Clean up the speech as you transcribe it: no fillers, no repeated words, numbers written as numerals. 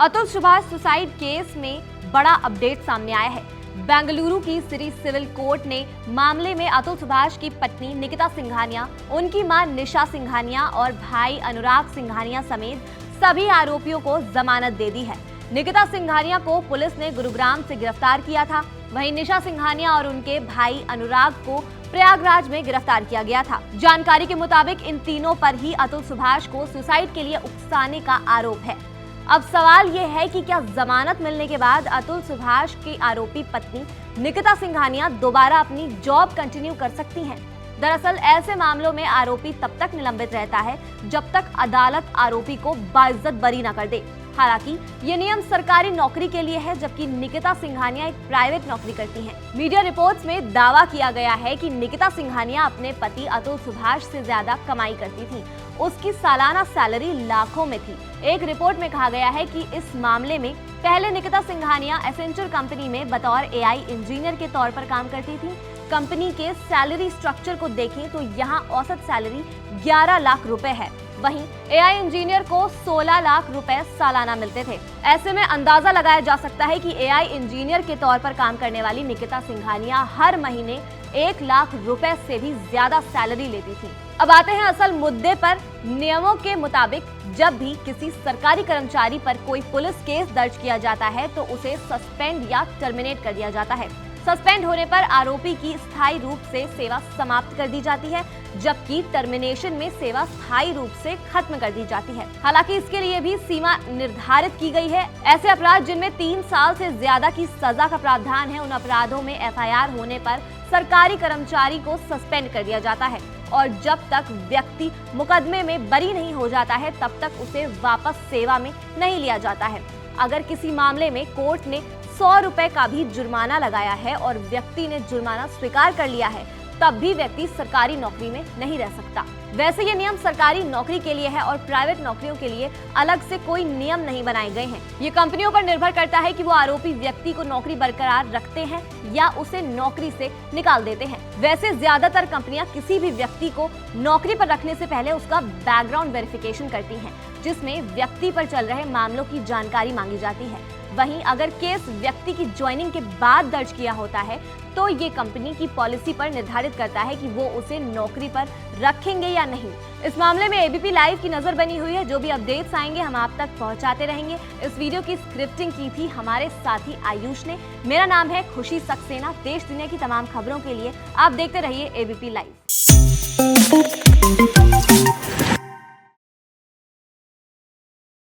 Atul Subhash suicide case में बड़ा update सामने आया है। बेंगलुरु की सिटी सिविल कोर्ट ने मामले में अतुल सुभाष की पत्नी निकिता सिंघानिया, उनकी मां निशा सिंघानिया और भाई अनुराग सिंघानिया समेत सभी आरोपियों को जमानत दे दी है। निकिता सिंघानिया को पुलिस ने गुरुग्राम से गिरफ्तार किया था, वहीं निशा सिंघानिया और उनके भाई अनुराग को प्रयागराज में गिरफ्तार किया गया था। जानकारी के मुताबिक इन तीनों पर ही अतुल सुभाष को सुसाइड के लिए उकसाने का आरोप है। अब सवाल ये है कि क्या जमानत मिलने के बाद अतुल सुभाष की आरोपी पत्नी निकिता सिंघानिया दोबारा अपनी जॉब कंटिन्यू कर सकती हैं? दरअसल ऐसे मामलों में आरोपी तब तक निलंबित रहता है जब तक अदालत आरोपी को बाइज्जत बरी न कर दे। हालांकि ये नियम सरकारी नौकरी के लिए है, जबकि निकिता सिंघानिया एक प्राइवेट नौकरी करती हैं। मीडिया रिपोर्ट्स में दावा किया गया है कि निकिता सिंघानिया अपने पति अतुल सुभाष से ज्यादा कमाई करती थी। उसकी सालाना सैलरी लाखों में थी। एक रिपोर्ट में कहा गया है कि इस मामले में पहले निकिता सिंघानिया एसेंचर कंपनी में बतौर AI इंजीनियर के तौर पर काम करती थी। कंपनी के सैलरी स्ट्रक्चर को देखें तो यहाँ औसत सैलरी 11 लाख रुपए है, वहीं AI इंजीनियर को 16 लाख रुपए सालाना मिलते थे। ऐसे में अंदाजा लगाया जा सकता है कि AI इंजीनियर के तौर पर काम करने वाली निकिता सिंघानिया हर महीने 1 लाख रुपए से भी ज्यादा सैलरी लेती थी। अब आते हैं असल मुद्दे पर। नियमों के मुताबिक जब भी किसी सरकारी कर्मचारी पर कोई पुलिस केस दर्ज किया जाता है तो उसे सस्पेंड या टर्मिनेट कर दिया जाता है। सस्पेंड होने पर आरोपी की स्थायी रूप से सेवा समाप्त कर दी जाती है, जबकि टर्मिनेशन में सेवा स्थायी रूप से खत्म कर दी जाती है। हालांकि इसके लिए भी सीमा निर्धारित की गई है। ऐसे अपराध जिनमें 3 साल से ज्यादा की सजा का प्रावधान है, उन अपराधों में FIR होने पर सरकारी कर्मचारी को सस्पेंड कर दिया जाता है और जब तक व्यक्ति मुकदमे में बरी नहीं हो जाता है तब तक उसे वापस सेवा में नहीं लिया जाता है। अगर किसी मामले में कोर्ट ने 100 रुपए का भी जुर्माना लगाया है और व्यक्ति ने जुर्माना स्वीकार कर लिया है, तब भी व्यक्ति सरकारी नौकरी में नहीं रह सकता। वैसे ये नियम सरकारी नौकरी के लिए है और प्राइवेट नौकरियों के लिए अलग से कोई नियम नहीं बनाए गए हैं। ये कंपनियों पर निर्भर करता है कि वो आरोपी व्यक्ति को नौकरी बरकरार रखते हैं या उसे नौकरी से निकाल देते हैं। वैसे ज्यादातर कंपनियां किसी भी व्यक्ति को नौकरी पर रखने से पहले उसका बैकग्राउंड वेरिफिकेशन करती हैं, जिसमें व्यक्ति पर चल रहे मामलों की जानकारी मांगी जाती है। वहीं अगर केस व्यक्ति की ज्वाइनिंग के बाद दर्ज किया होता है तो ये कंपनी की पॉलिसी पर निर्धारित करता है कि वो उसे नौकरी पर रखेंगे या नहीं। इस मामले में ABP लाइव की नजर बनी हुई है। जो भी अपडेट्स आएंगे हम आप तक पहुंचाते रहेंगे। इस वीडियो की स्क्रिप्टिंग की थी हमारे साथी आयुष ने। मेरा नाम है खुशी सक्सेना। देश दुनिया की तमाम खबरों के लिए आप देखते रहिए ABP लाइव।